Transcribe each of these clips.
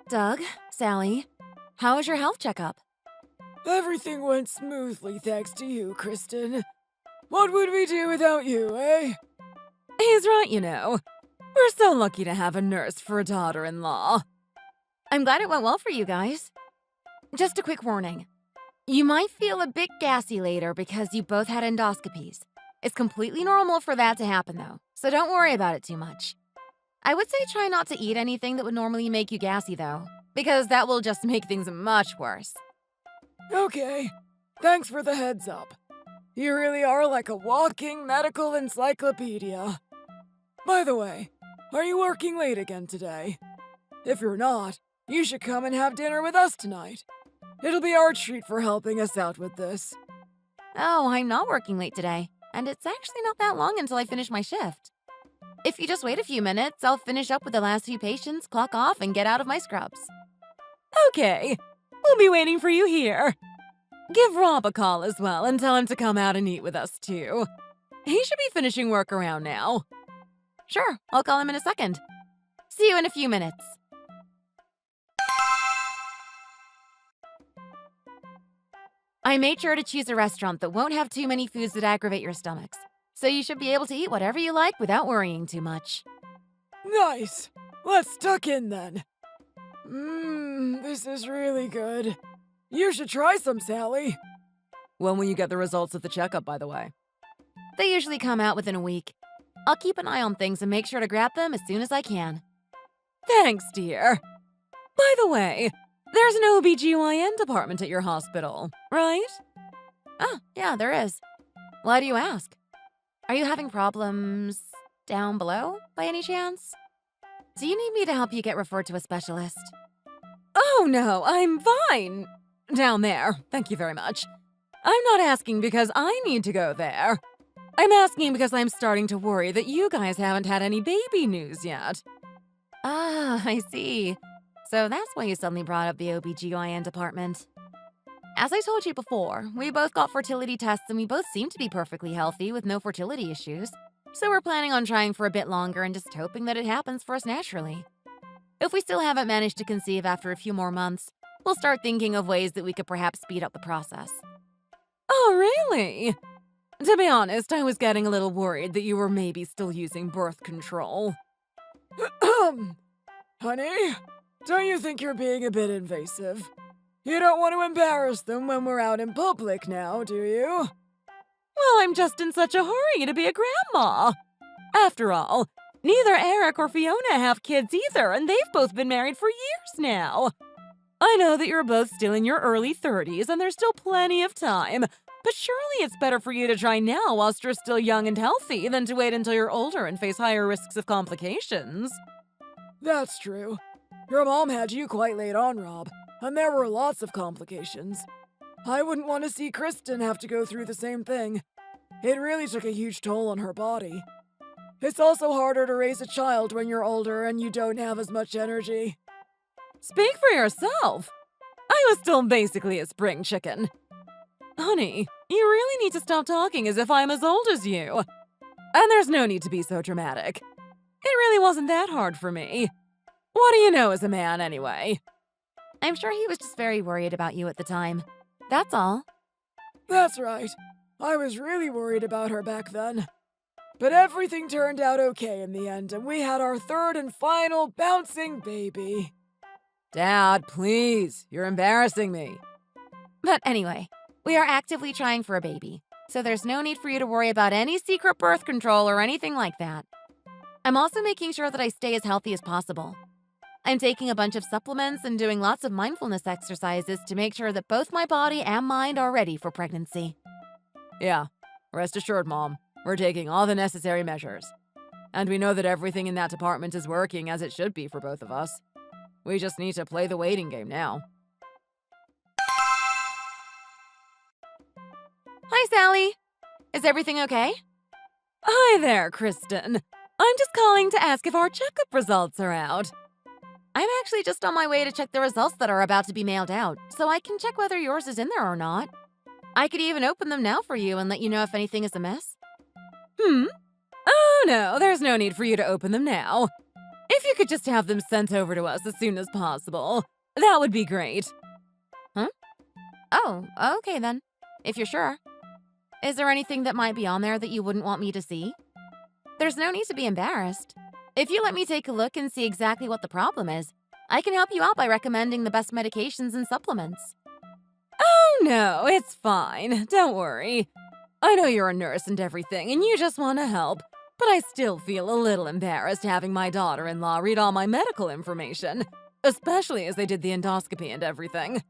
Doug, Sally, how was your health checkup? Everything went smoothly thanks to you, Kristen. What would we do without you, eh? He's right, you know. We're so lucky to have a nurse for a daughter-in-law. I'm glad it went well for you guys. Just a quick warning. You might feel a bit gassy later because you both had endoscopies. It's completely normal for that to happen, though, so don't worry about it too much. I would say try not to eat anything that would normally make you gassy, though, because that will just make things much worse. Okay, thanks for the heads up. You really are like a walking medical encyclopedia. By the way, are you working late again today? If you're not, you should come and have dinner with us tonight. It'll be our treat for helping us out with this. Oh, I'm not working late today, and it's actually not that long until I finish my shift. If you just wait a few minutes, I'll finish up with the last few patients, clock off, and get out of my scrubs. Okay, we'll be waiting for you here. Give Rob a call as well and tell him to come out and eat with us too. He should be finishing work around now. Sure, I'll call him in a second. See you in a few minutes. I made sure to choose a restaurant that won't have too many foods that aggravate your stomachs, so you should be able to eat whatever you like without worrying too much. Nice! Let's tuck in then. This is really good. You should try some, Sally. When will you get the results of the checkup, by the way? They usually come out within a week. I'll keep an eye on things and make sure to grab them as soon as I can. Thanks, dear. By the way, there's an OB/GYN department at your hospital, right? Oh, yeah, there is. Why do you ask? Are you having problems down below, by any chance? Do you need me to help you get referred to a specialist? Oh, no, I'm fine. Down there, thank you very much. I'm not asking because I need to go there. I'm asking because I'm starting to worry that you guys haven't had any baby news yet. Ah, I see. So that's why you suddenly brought up the OB/GYN department. As I told you before, we both got fertility tests and we both seem to be perfectly healthy with no fertility issues. So we're planning on trying for a bit longer and just hoping that it happens for us naturally. If we still haven't managed to conceive after a few more months, we'll start thinking of ways that we could perhaps speed up the process. Oh, really? To be honest, I was getting a little worried that you were maybe still using birth control. Honey, don't you think you're being a bit invasive? You don't want to embarrass them when we're out in public now, do you? Well, I'm just in such a hurry to be a grandma. After all, neither Eric or Fiona have kids either, and they've both been married for years now. I know that you're both still in your early 30s, and there's still plenty of time, but surely it's better for you to try now whilst you're still young and healthy than to wait until you're older and face higher risks of complications. That's true. Your mom had you quite late on, Rob, and there were lots of complications. I wouldn't want to see Kristen have to go through the same thing. It really took a huge toll on her body. It's also harder to raise a child when you're older and you don't have as much energy. Speak for yourself. I was still basically a spring chicken. Honey, you really need to stop talking as if I'm as old as you. And there's no need to be so dramatic. It really wasn't that hard for me. What do you know as a man, anyway? I'm sure he was just very worried about you at the time. That's all. That's right. I was really worried about her back then. But everything turned out okay in the end, and we had our third and final bouncing baby. Dad, please. You're embarrassing me. But anyway, we are actively trying for a baby, so there's no need for you to worry about any secret birth control or anything like that. I'm also making sure that I stay as healthy as possible. I'm taking a bunch of supplements and doing lots of mindfulness exercises to make sure that both my body and mind are ready for pregnancy. Yeah, rest assured, Mom. We're taking all the necessary measures. And we know that everything in that department is working as it should be for both of us. We just need to play the waiting game now. Hi, Sally. Is everything okay? Hi there, Kristen. I'm just calling to ask if our checkup results are out. I'm actually just on my way to check the results that are about to be mailed out, so I can check whether yours is in there or not. I could even open them now for you and let you know if anything is amiss. Oh no, there's no need for you to open them now. If you could just have them sent over to us as soon as possible, that would be great. Huh? Oh, okay then. If you're sure. Is there anything that might be on there that you wouldn't want me to see? There's no need to be embarrassed. If you let me take a look and see exactly what the problem is, I can help you out by recommending the best medications and supplements. Oh no, it's fine. Don't worry. I know you're a nurse and everything, and you just want to help, but I still feel a little embarrassed having my daughter-in-law read all my medical information, especially as they did the endoscopy and everything.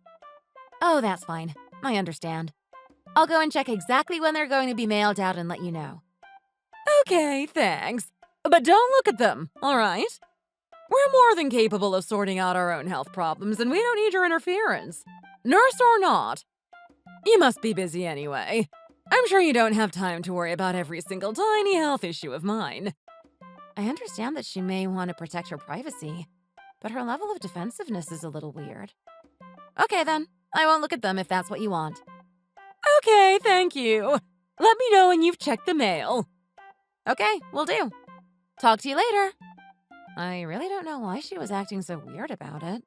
Oh, that's fine. I understand. I'll go and check exactly when they're going to be mailed out and let you know. Okay, thanks. But don't look at them, all right? We're more than capable of sorting out our own health problems, and we don't need your interference. Nurse or not. You must be busy anyway. I'm sure you don't have time to worry about every single tiny health issue of mine. I understand that she may want to protect her privacy, but her level of defensiveness is a little weird. Okay then, I won't look at them if that's what you want. Okay, thank you. Let me know when you've checked the mail. Okay, will do. Talk to you later. I really don't know why she was acting so weird about it.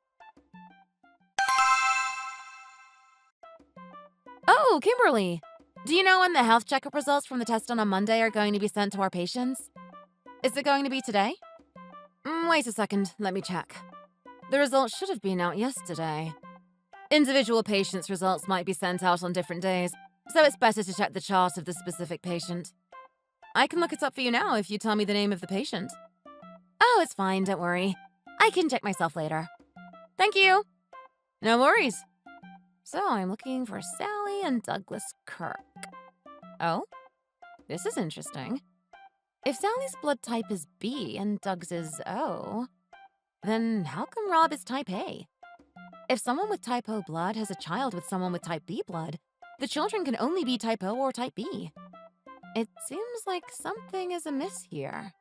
Oh, Kimberly! Do you know when the health checkup results from the test done on Monday are going to be sent to our patients? Is it going to be today? Wait a second, let me check. The results should have been out yesterday. Individual patients' results might be sent out on different days, so it's better to check the chart of the specific patient. I can look it up for you now if you tell me the name of the patient. Oh, it's fine, don't worry. I can check myself later. Thank you. No worries. So I'm looking for Sally and Douglas Kirk. Oh, this is interesting. If Sally's blood type is B and Doug's is O, then how come Rob is type A? If someone with type O blood has a child with someone with type B blood, the children can only be type O or type B. It seems like something is amiss here.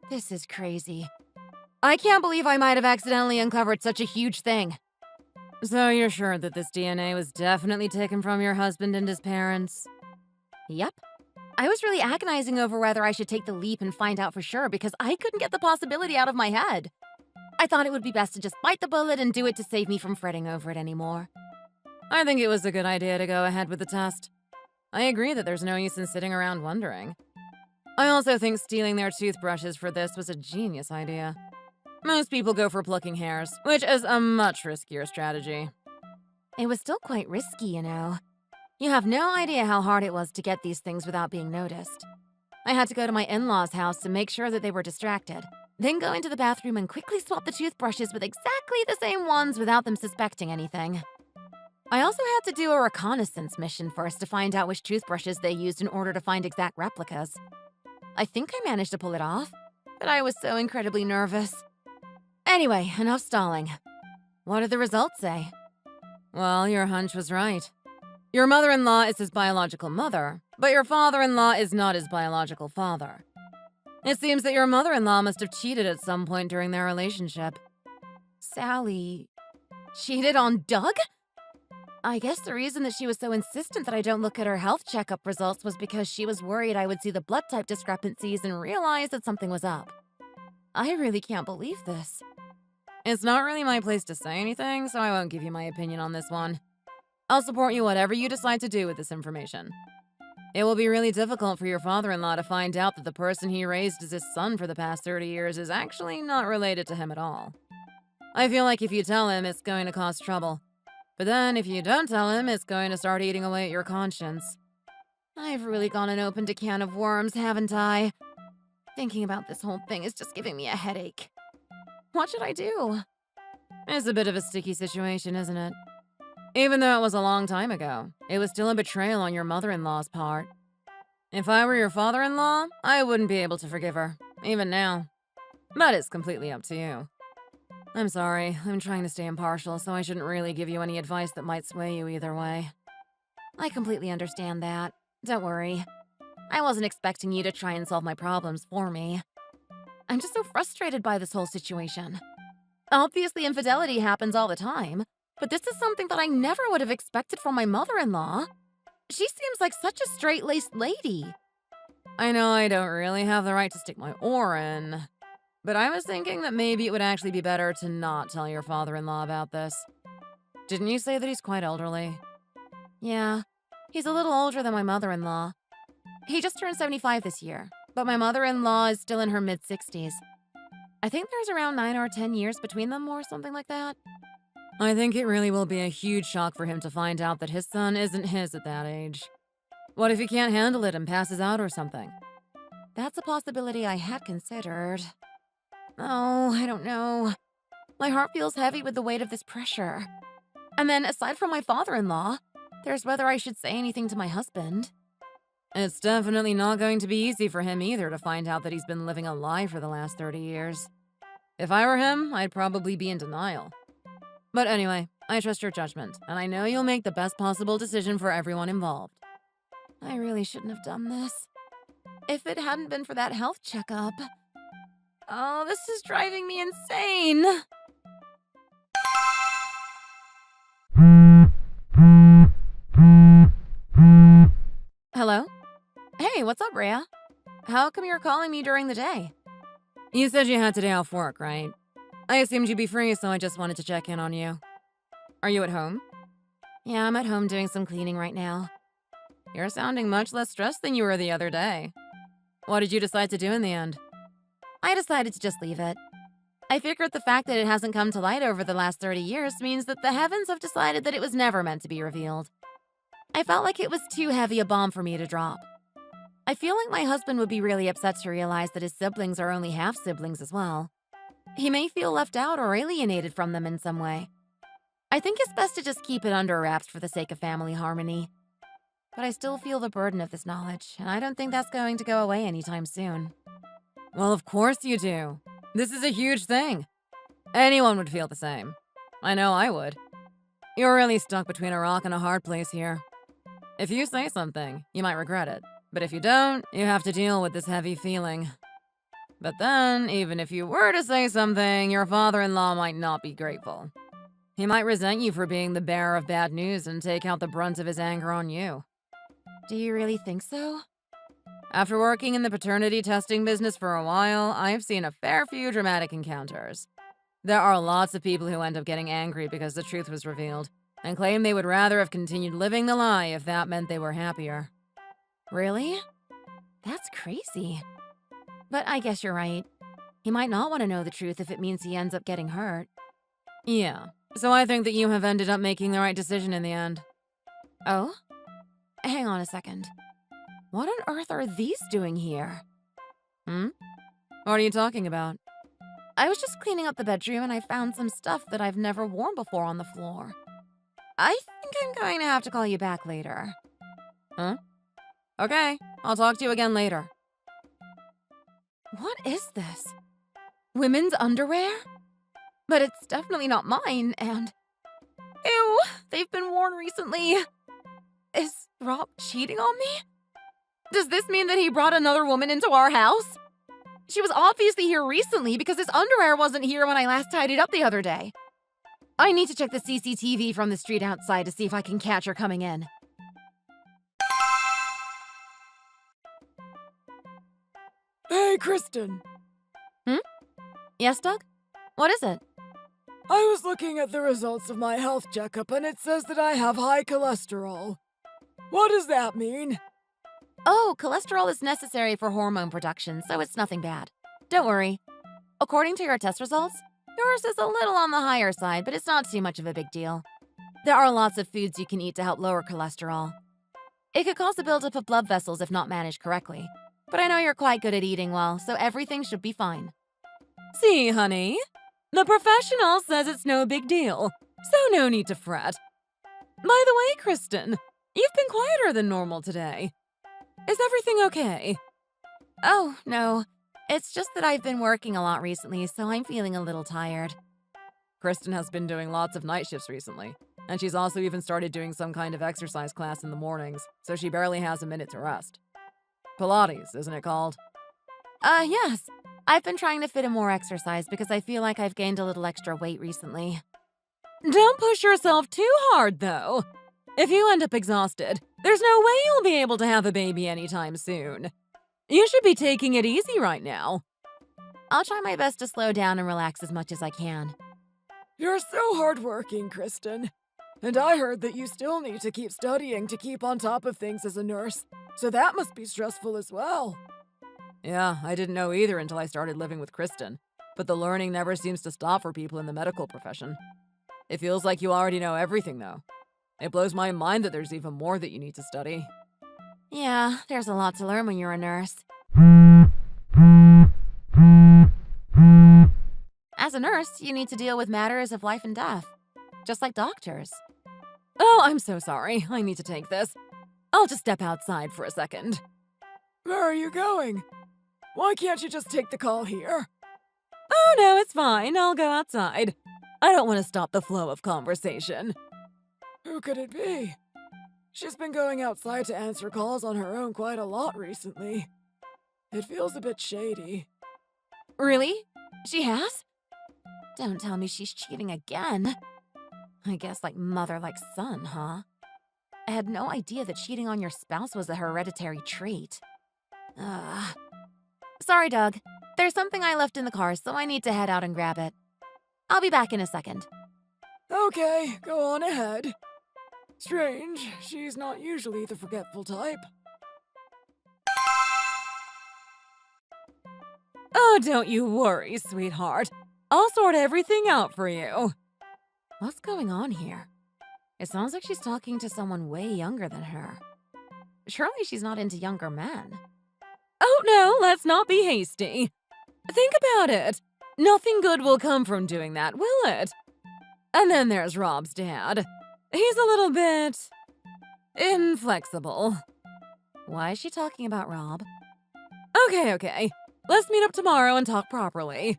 This is crazy. I can't believe I might have accidentally uncovered such a huge thing. So you're sure that this DNA was definitely taken from your husband and his parents? Yep. I was really agonizing over whether I should take the leap and find out for sure because I couldn't get the possibility out of my head. I thought it would be best to just bite the bullet and do it to save me from fretting over it anymore. I think it was a good idea to go ahead with the test. I agree that there's no use in sitting around wondering. I also think stealing their toothbrushes for this was a genius idea. Most people go for plucking hairs, which is a much riskier strategy. It was still quite risky, you know. You have no idea how hard it was to get these things without being noticed. I had to go to my in-laws' house to make sure that they were distracted, then go into the bathroom and quickly swap the toothbrushes with exactly the same ones without them suspecting anything. I also had to do a reconnaissance mission first to find out which toothbrushes they used in order to find exact replicas. I think I managed to pull it off, but I was so incredibly nervous. Anyway, enough stalling. What did the results say? Well, your hunch was right. Your mother-in-law is his biological mother, but your father-in-law is not his biological father. It seems that your mother-in-law must have cheated at some point during their relationship. Sally cheated on Doug? I guess the reason that she was so insistent that I don't look at her health checkup results was because she was worried I would see the blood type discrepancies and realize that something was up. I really can't believe this. It's not really my place to say anything, so I won't give you my opinion on this one. I'll support you whatever you decide to do with this information. It will be really difficult for your father-in-law to find out that the person he raised as his son for the past 30 years is actually not related to him at all. I feel like if you tell him, it's going to cause trouble. But then, if you don't tell him, it's going to start eating away at your conscience. I've really gone and opened a can of worms, haven't I? Thinking about this whole thing is just giving me a headache. What should I do? It's a bit of a sticky situation, isn't it? Even though it was a long time ago, it was still a betrayal on your mother-in-law's part. If I were your father-in-law, I wouldn't be able to forgive her, even now. But it's completely up to you. I'm sorry, I'm trying to stay impartial, so I shouldn't really give you any advice that might sway you either way. I completely understand that. Don't worry. I wasn't expecting you to try and solve my problems for me. I'm just so frustrated by this whole situation. Obviously, infidelity happens all the time, but this is something that I never would have expected from my mother-in-law. She seems like such a straight-laced lady. I know I don't really have the right to stick my oar in, but I was thinking that maybe it would actually be better to not tell your father-in-law about this. Didn't you say that he's quite elderly? Yeah, he's a little older than my mother-in-law. He just turned 75 this year, but my mother-in-law is still in her mid-60s. I think there's around 9 or 10 years between them or something like that. I think it really will be a huge shock for him to find out that his son isn't his at that age. What if he can't handle it and passes out or something? That's a possibility I had considered. Oh, I don't know. My heart feels heavy with the weight of this pressure. And then, aside from my father-in-law, there's whether I should say anything to my husband. It's definitely not going to be easy for him either to find out that he's been living a lie for the last 30 years. If I were him, I'd probably be in denial. But anyway, I trust your judgment, and I know you'll make the best possible decision for everyone involved. I really shouldn't have done this. If it hadn't been for that health checkup. Oh, this is driving me insane. Hello? Hey, what's up, Rhea? How come you're calling me during the day? You said you had today off work, right? I assumed you'd be free, so I just wanted to check in on you. Are you at home? Yeah, I'm at home doing some cleaning right now. You're sounding much less stressed than you were the other day. What did you decide to do in the end? I decided to just leave it. I figured the fact that it hasn't come to light over the last 30 years means that the heavens have decided that it was never meant to be revealed. I felt like it was too heavy a bomb for me to drop. I feel like my husband would be really upset to realize that his siblings are only half-siblings as well. He may feel left out or alienated from them in some way. I think it's best to just keep it under wraps for the sake of family harmony. But I still feel the burden of this knowledge, and I don't think that's going to go away anytime soon. Well, of course you do. This is a huge thing. Anyone would feel the same. I know I would. You're really stuck between a rock and a hard place here. If you say something, you might regret it. But if you don't, you have to deal with this heavy feeling. But then, even if you were to say something, your father-in-law might not be grateful. He might resent you for being the bearer of bad news and take out the brunt of his anger on you. Do you really think so? After working in the paternity testing business for a while, I've seen a fair few dramatic encounters. There are lots of people who end up getting angry because the truth was revealed, and claim they would rather have continued living the lie if that meant they were happier. Really? That's crazy. But I guess you're right. He might not want to know the truth if it means he ends up getting hurt. Yeah, so I think that you have ended up making the right decision in the end. Oh? Hang on a second. What on earth are these doing here? What are you talking about? I was just cleaning up the bedroom and I found some stuff that I've never worn before on the floor. I think I'm going to have to call you back later. Huh? Okay, I'll talk to you again later. What is this? Women's underwear? But it's definitely not mine, and... Ew, they've been worn recently. Is Rob cheating on me? Does this mean that he brought another woman into our house? She was obviously here recently because his underwear wasn't here when I last tidied up the other day. I need to check the CCTV from the street outside to see if I can catch her coming in. Hey, Kristen. Yes, Doug? What is it? I was looking at the results of my health checkup and it says that I have high cholesterol. What does that mean? Oh, cholesterol is necessary for hormone production, so it's nothing bad. Don't worry. According to your test results, yours is a little on the higher side, but it's not too much of a big deal. There are lots of foods you can eat to help lower cholesterol. It could cause a buildup of blood vessels if not managed correctly. But I know you're quite good at eating well, so everything should be fine. See, honey? The professional says it's no big deal, so no need to fret. By the way, Kristen, you've been quieter than normal today. Is everything okay? Oh, no. It's just that I've been working a lot recently, so I'm feeling a little tired. Kristen has been doing lots of night shifts recently, and she's also even started doing some kind of exercise class in the mornings, so she barely has a minute to rest. Pilates, isn't it called? Yes. I've been trying to fit in more exercise because I feel like I've gained a little extra weight recently. Don't push yourself too hard, though. If you end up exhausted, there's no way you'll be able to have a baby anytime soon. You should be taking it easy right now. I'll try my best to slow down and relax as much as I can. You're so hardworking, Kristen. And I heard that you still need to keep studying to keep on top of things as a nurse, so that must be stressful as well. Yeah, I didn't know either until I started living with Kristen. But the learning never seems to stop for people in the medical profession. It feels like you already know everything, though. It blows my mind that there's even more that you need to study. Yeah, there's a lot to learn when you're a nurse. As a nurse, you need to deal with matters of life and death, just like doctors. Oh, I'm so sorry. I need to take this. I'll just step outside for a second. Where are you going? Why can't you just take the call here? Oh, no, it's fine. I'll go outside. I don't want to stop the flow of conversation. Who could it be? She's been going outside to answer calls on her own quite a lot recently. It feels a bit shady. Really? She has? Don't tell me she's cheating again. I guess like mother like son, huh? I had no idea that cheating on your spouse was a hereditary trait. Sorry, Doug. There's something I left in the car, so I need to head out and grab it. I'll be back in a second. Okay, go on ahead. Strange, she's not usually the forgetful type. Oh, don't you worry, sweetheart. I'll sort everything out for you. What's going on here? It sounds like she's talking to someone way younger than her. Surely she's not into younger men. Oh no, let's not be hasty. Think about it. Nothing good will come from doing that, will it? And then there's Rob's dad. He's a little bit inflexible. Why is she talking about Rob? Okay. Let's meet up tomorrow and talk properly.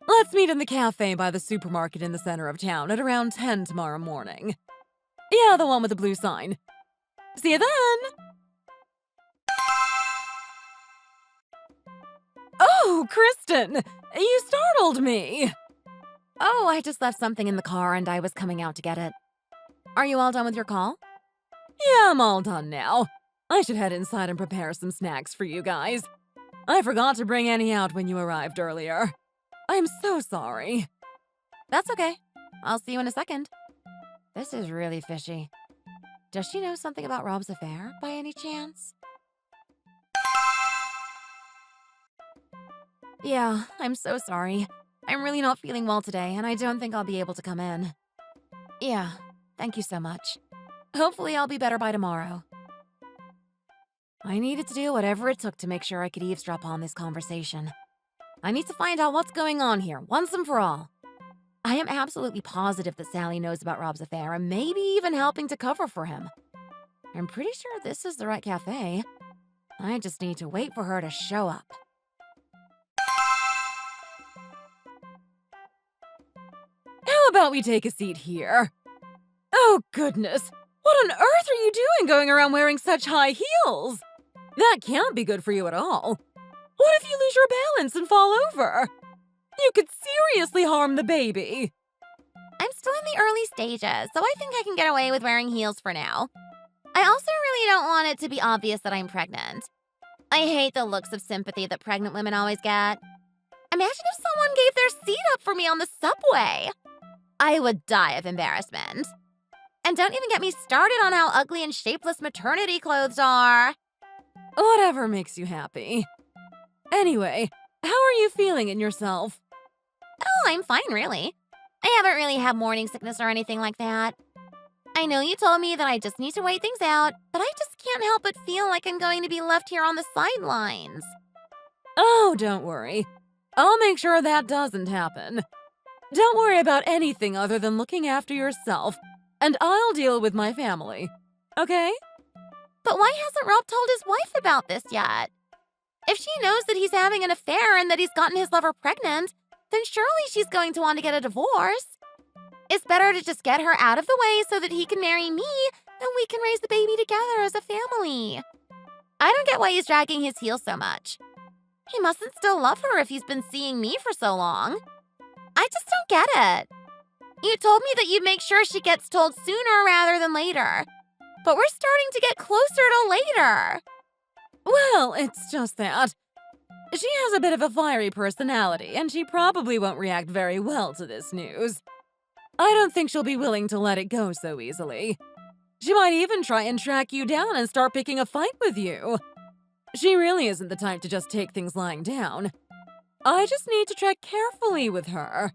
Let's meet in the cafe by the supermarket in the center of town at around 10 tomorrow morning. Yeah, the one with the blue sign. See you then! Oh, Kristen! You startled me! Oh, I just left something in the car and I was coming out to get it. Are you all done with your call? Yeah, I'm all done now. I should head inside and prepare some snacks for you guys. I forgot to bring any out when you arrived earlier. I'm so sorry. That's okay. I'll see you in a second. This is really fishy. Does she know something about Rob's affair, by any chance? Yeah, I'm so sorry. I'm really not feeling well today, and I don't think I'll be able to come in. Yeah, thank you so much. Hopefully I'll be better by tomorrow. I needed to do whatever it took to make sure I could eavesdrop on this conversation. I need to find out what's going on here, once and for all. I am absolutely positive that Sally knows about Rob's affair and maybe even helping to cover for him. I'm pretty sure this is the right cafe. I just need to wait for her to show up. How about we take a seat here? Oh, goodness. What on earth are you doing going around wearing such high heels? That can't be good for you at all. What if you lose your balance and fall over? You could seriously harm the baby. I'm still in the early stages, so I think I can get away with wearing heels for now. I also really don't want it to be obvious that I'm pregnant. I hate the looks of sympathy that pregnant women always get. Imagine if someone gave their seat up for me on the subway. I would die of embarrassment. And don't even get me started on how ugly and shapeless maternity clothes are. Whatever makes you happy. Anyway, how are you feeling in yourself? Oh, I'm fine, really. I haven't really had morning sickness or anything like that. I know you told me that I just need to wait things out, but I just can't help but feel like I'm going to be left here on the sidelines. Oh, don't worry. I'll make sure that doesn't happen. Don't worry about anything other than looking after yourself, and I'll deal with my family. Okay? But why hasn't Rob told his wife about this yet? If she knows that he's having an affair and that he's gotten his lover pregnant, then surely she's going to want to get a divorce. It's better to just get her out of the way so that he can marry me and we can raise the baby together as a family. I don't get why he's dragging his heels so much. He mustn't still love her if he's been seeing me for so long. I just don't get it. You told me that you'd make sure she gets told sooner rather than later. But we're starting to get closer to later. Well, it's just that. She has a bit of a fiery personality, and she probably won't react very well to this news. I don't think she'll be willing to let it go so easily. She might even try and track you down and start picking a fight with you. She really isn't the type to just take things lying down. I just need to tread carefully with her.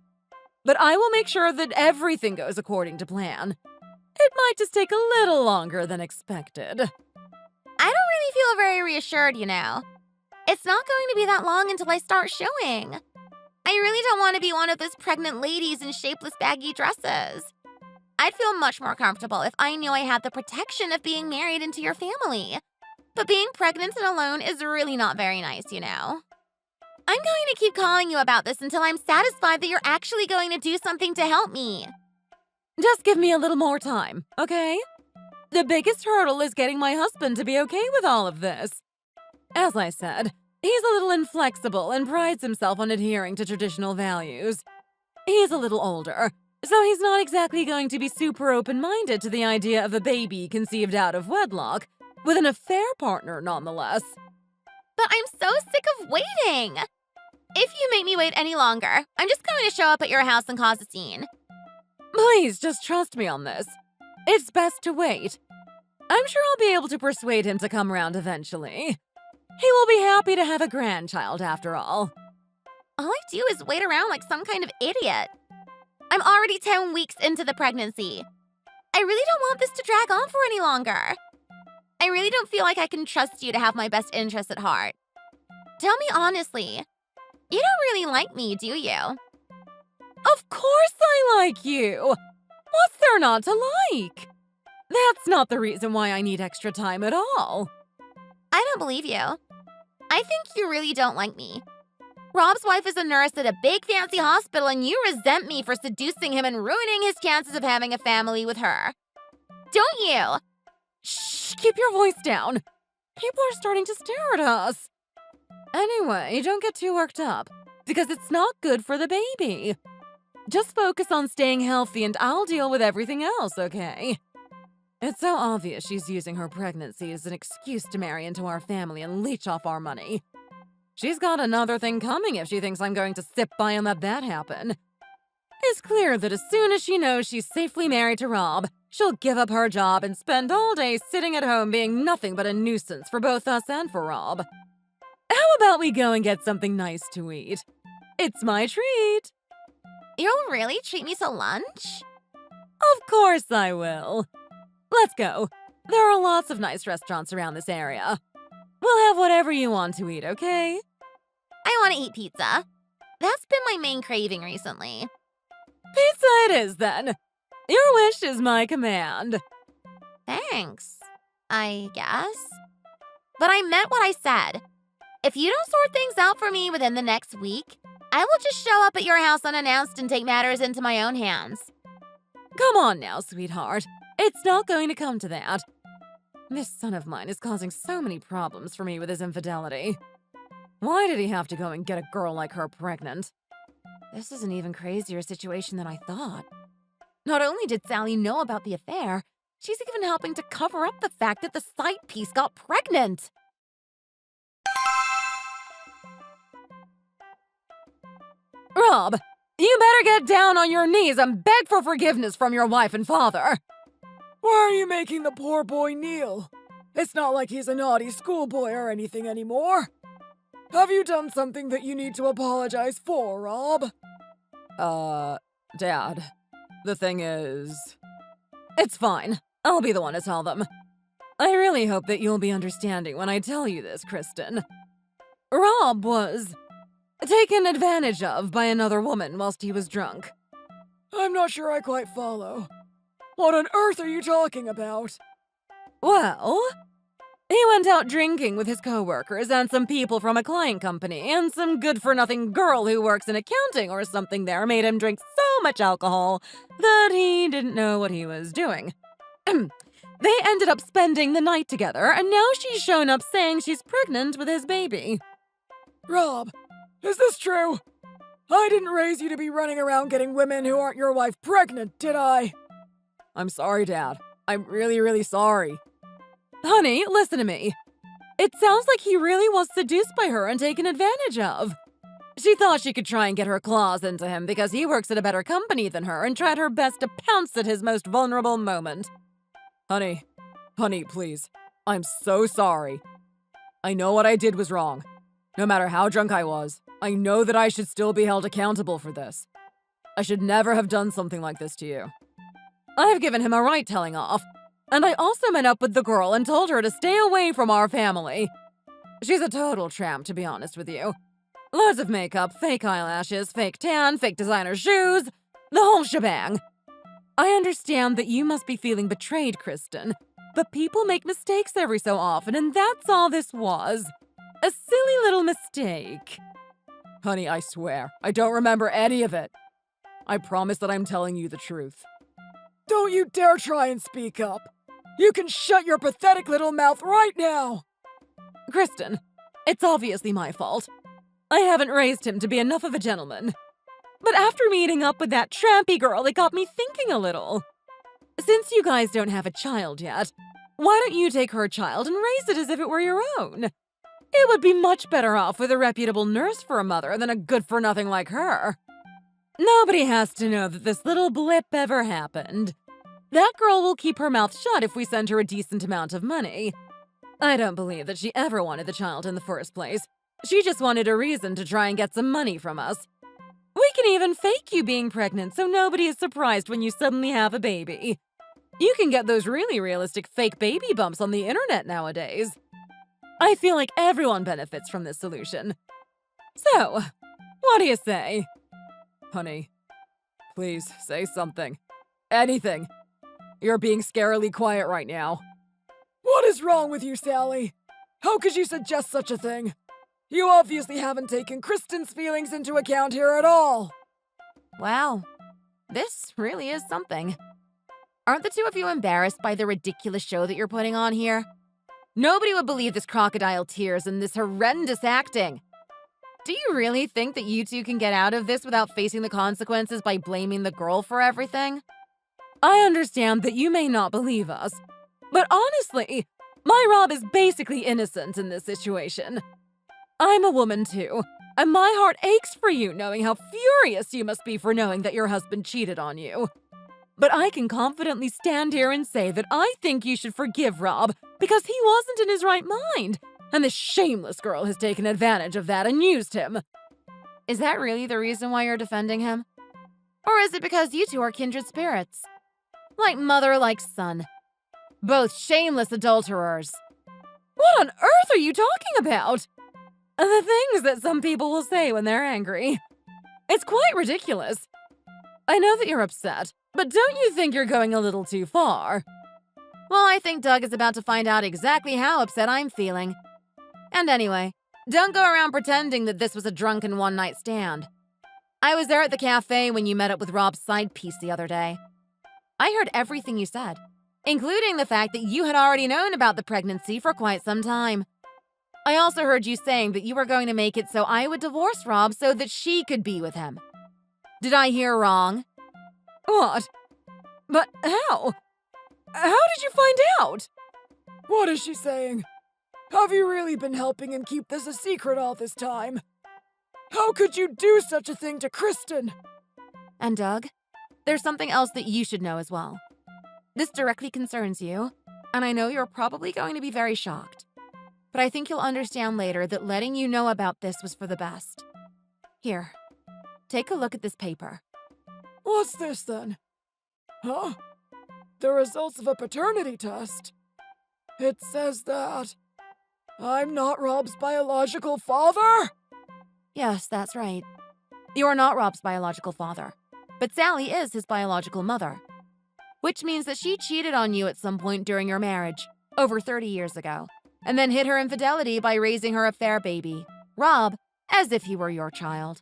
But I will make sure that everything goes according to plan. It might just take a little longer than expected. I don't really feel very reassured, you know. It's not going to be that long until I start showing. I really don't want to be one of those pregnant ladies in shapeless baggy dresses. I'd feel much more comfortable if I knew I had the protection of being married into your family. But being pregnant and alone is really not very nice, you know. I'm going to keep calling you about this until I'm satisfied that you're actually going to do something to help me. Just give me a little more time, okay? The biggest hurdle is getting my husband to be okay with all of this. As I said, he's a little inflexible and prides himself on adhering to traditional values. He's a little older, so he's not exactly going to be super open-minded to the idea of a baby conceived out of wedlock, with an affair partner nonetheless. But I'm so sick of waiting. If you make me wait any longer, I'm just going to show up at your house and cause a scene. Please, just trust me on this. It's best to wait. I'm sure I'll be able to persuade him to come around eventually. He will be happy to have a grandchild after all. All I do is wait around like some kind of idiot. I'm already 10 weeks into the pregnancy. I really don't want this to drag on for any longer. I really don't feel like I can trust you to have my best interests at heart. Tell me honestly, you don't really like me, do you? Of course I like you! What's there not to like? That's not the reason why I need extra time at all. I don't believe you. I think you really don't like me. Rob's wife is a nurse at a big fancy hospital and you resent me for seducing him and ruining his chances of having a family with her. Don't you? Shh, keep your voice down. People are starting to stare at us. Anyway, don't get too worked up, because it's not good for the baby. Just focus on staying healthy and I'll deal with everything else, okay? It's so obvious she's using her pregnancy as an excuse to marry into our family and leech off our money. She's got another thing coming if she thinks I'm going to sit by and let that happen. It's clear that as soon as she knows she's safely married to Rob, she'll give up her job and spend all day sitting at home being nothing but a nuisance for both us and for Rob. How about we go and get something nice to eat? It's my treat. You'll really treat me to lunch? Of course I will. Let's go. There are lots of nice restaurants around this area. We'll have whatever you want to eat, okay? I want to eat pizza. That's been my main craving recently. Pizza it is, then. Your wish is my command. Thanks, I guess. But I meant what I said. If you don't sort things out for me within the next week, I will just show up at your house unannounced and take matters into my own hands. Come on now, sweetheart. It's not going to come to that. This son of mine is causing so many problems for me with his infidelity. Why did he have to go and get a girl like her pregnant? This is an even crazier situation than I thought. Not only did Sally know about the affair, she's even helping to cover up the fact that the side piece got pregnant. Rob, you better get down on your knees and beg for forgiveness from your wife and father. Why are you making the poor boy kneel? It's not like he's a naughty schoolboy or anything anymore. Have you done something that you need to apologize for, Rob? Dad, the thing is... It's fine. I'll be the one to tell them. I really hope that you'll be understanding when I tell you this, Kristen. Rob was taken advantage of by another woman whilst he was drunk. I'm not sure I quite follow. What on earth are you talking about? Well, he went out drinking with his coworkers and some people from a client company, and some good-for-nothing girl who works in accounting or something there made him drink so much alcohol that he didn't know what he was doing. They ended up spending the night together, and now she's shown up saying she's pregnant with his baby. Rob, is this true? I didn't raise you to be running around getting women who aren't your wife pregnant, did I? I'm sorry, Dad. I'm really, really sorry. Honey, listen to me. It sounds like he really was seduced by her and taken advantage of. She thought she could try and get her claws into him because he works at a better company than her and tried her best to pounce at his most vulnerable moment. Honey, please. I'm so sorry. I know what I did was wrong. No matter how drunk I was, I know that I should still be held accountable for this. I should never have done something like this to you. I have given him a right telling off, and I also met up with the girl and told her to stay away from our family. She's a total tramp, to be honest with you. Loads of makeup, fake eyelashes, fake tan, fake designer shoes, the whole shebang. I understand that you must be feeling betrayed, Kristen, but people make mistakes every so often, and that's all this was. A silly little mistake. Honey, I swear, I don't remember any of it. I promise that I'm telling you the truth. Don't you dare try and speak up. You can shut your pathetic little mouth right now. Kristen, it's obviously my fault. I haven't raised him to be enough of a gentleman. But after meeting up with that trampy girl, it got me thinking a little. Since you guys don't have a child yet, why don't you take her child and raise it as if it were your own? It would be much better off with a reputable nurse for a mother than a good-for-nothing like her. Nobody has to know that this little blip ever happened. That girl will keep her mouth shut if we send her a decent amount of money. I don't believe that she ever wanted the child in the first place. She just wanted a reason to try and get some money from us. We can even fake you being pregnant so nobody is surprised when you suddenly have a baby. You can get those really realistic fake baby bumps on the internet nowadays. I feel like everyone benefits from this solution. So, what do you say? Honey, please say something. Anything. You're being scarily quiet right now. What is wrong with you, Sally? How could you suggest such a thing? You obviously haven't taken Kristen's feelings into account here at all. Wow, this really is something. Aren't the two of you embarrassed by the ridiculous show that you're putting on here? Nobody would believe this crocodile tears and this horrendous acting. Do you really think that you two can get out of this without facing the consequences by blaming the girl for everything? I understand that you may not believe us, but honestly, my Rob is basically innocent in this situation. I'm a woman too, and my heart aches for you knowing how furious you must be for knowing that your husband cheated on you. But I can confidently stand here and say that I think you should forgive Rob because he wasn't in his right mind, and this shameless girl has taken advantage of that and used him. Is that really the reason why you're defending him? Or is it because you two are kindred spirits? Like mother, like son. Both shameless adulterers. What on earth are you talking about? The things that some people will say when they're angry. It's quite ridiculous. I know that you're upset, but don't you think you're going a little too far? Well, I think Doug is about to find out exactly how upset I'm feeling. And anyway, don't go around pretending that this was a drunken one-night stand. I was there at the cafe when you met up with Rob's side piece the other day. I heard everything you said, including the fact that you had already known about the pregnancy for quite some time. I also heard you saying that you were going to make it so I would divorce Rob so that she could be with him. Did I hear wrong? What? But how? How did you find out? What is she saying? Have you really been helping him keep this a secret all this time? How could you do such a thing to Kristen? And Doug, there's something else that you should know as well. This directly concerns you, and I know you're probably going to be very shocked. But I think you'll understand later that letting you know about this was for the best. Here, take a look at this paper. What's this then? Huh? The results of a paternity test. It says that I'm not Rob's biological father? Yes, that's right. You are not Rob's biological father, but Sally is his biological mother. Which means that she cheated on you at some point during your marriage, over 30 years ago, and then hid her infidelity by raising her a fair baby, Rob, as if he were your child.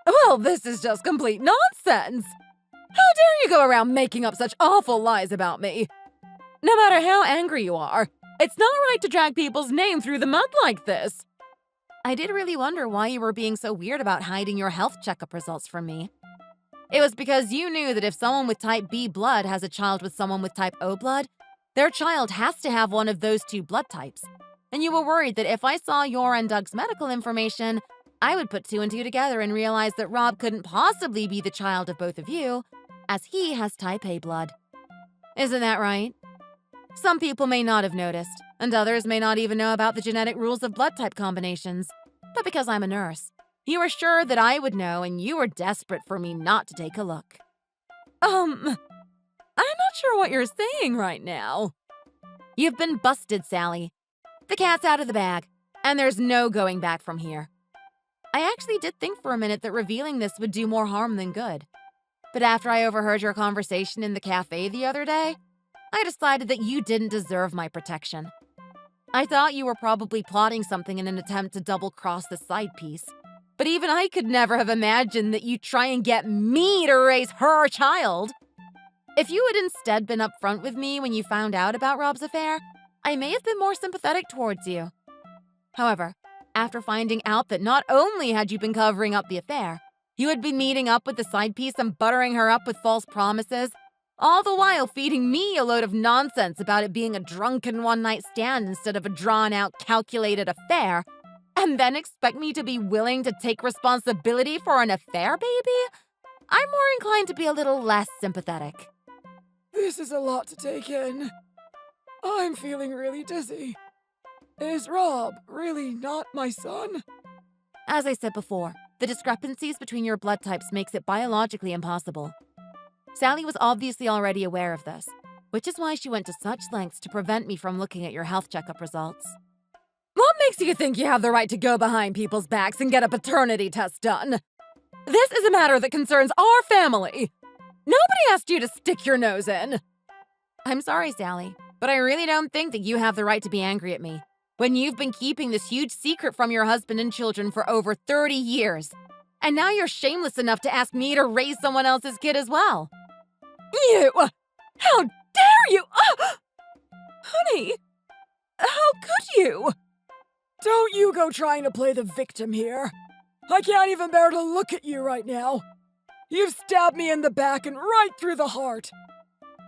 Well, this is just complete nonsense! How dare you go around making up such awful lies about me? No matter how angry you are, it's not right to drag people's name through the mud like this. I did really wonder why you were being so weird about hiding your health checkup results from me. It was because you knew that if someone with type B blood has a child with someone with type O blood, their child has to have one of those two blood types. and you were worried that if I saw your and Doug's medical information, I would put two and two together and realize that Rob couldn't possibly be the child of both of you, as he has type A blood. Isn't that right? Some people may not have noticed, and others may not even know about the genetic rules of blood type combinations. But because I'm a nurse, you were sure that I would know, and you were desperate for me not to take a look. I'm not sure what you're saying right now. You've been busted, Sally. The cat's out of the bag, and there's no going back from here. I actually did think for a minute that revealing this would do more harm than good. But after I overheard your conversation in the cafe the other day, I decided that you didn't deserve my protection. I thought you were probably plotting something in an attempt to double-cross the side piece. But even I could never have imagined that you'd try and get me to raise her child. If you had instead been upfront with me when you found out about Rob's affair, I may have been more sympathetic towards you. However, after finding out that not only had you been covering up the affair, you had been meeting up with the side piece and buttering her up with false promises, all the while feeding me a load of nonsense about it being a drunken one-night stand instead of a drawn-out, calculated affair, and then expect me to be willing to take responsibility for an affair, baby? I'm more inclined to be a little less sympathetic. This is a lot to take in. I'm feeling really dizzy. Is Rob really not my son? As I said before, the discrepancies between your blood types makes it biologically impossible. Sally was obviously already aware of this, which is why she went to such lengths to prevent me from looking at your health checkup results. What makes you think you have the right to go behind people's backs and get a paternity test done? This is a matter that concerns our family. Nobody asked you to stick your nose in. I'm sorry, Sally, but I really don't think that you have the right to be angry at me when you've been keeping this huge secret from your husband and children for over 30 years. And now you're shameless enough to ask me to raise someone else's kid as well. You! How dare you! Honey, how could you? Don't you go trying to play the victim here. I can't even bear to look at you right now. You've stabbed me in the back and right through the heart.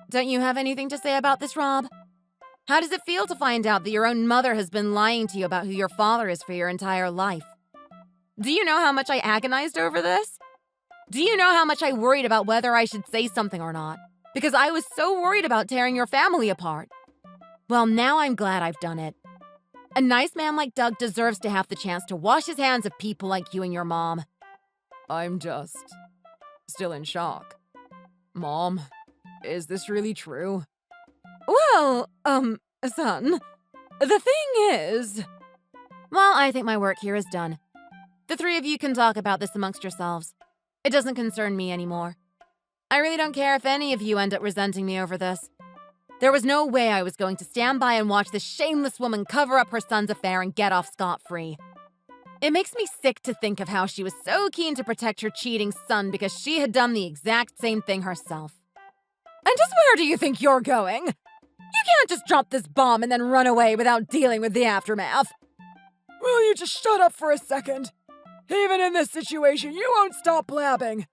Don't you have anything to say about this, Rob? How does it feel to find out that your own mother has been lying to you about who your father is for your entire life? Do you know how much I agonized over this? Do you know how much I worried about whether I should say something or not? Because I was so worried about tearing your family apart. Well, now I'm glad I've done it. A nice man like Doug deserves to have the chance to wash his hands of people like you and your mom. I'm just still in shock. Mom, is this really true? Well, son, the thing is... Well, I think my work here is done. The three of you can talk about this amongst yourselves. It doesn't concern me anymore. I really don't care if any of you end up resenting me over this. There was no way I was going to stand by and watch this shameless woman cover up her son's affair and get off scot-free. It makes me sick to think of how she was so keen to protect her cheating son because she had done the exact same thing herself. And just where do you think you're going? You can't just drop this bomb and then run away without dealing with the aftermath. Will you just shut up for a second? Even in this situation, you won't stop blabbing.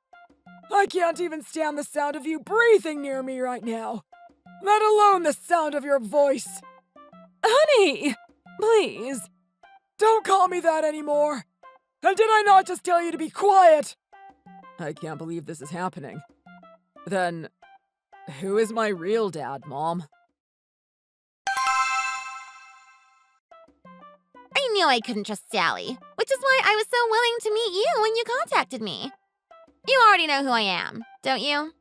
I can't even stand the sound of you breathing near me right now, let alone the sound of your voice. Honey, please. Don't call me that anymore. And did I not just tell you to be quiet? I can't believe this is happening. Then, who is my real dad, Mom? I knew I couldn't trust Sally, which is why I was so willing to meet you when you contacted me. You already know who I am, don't you?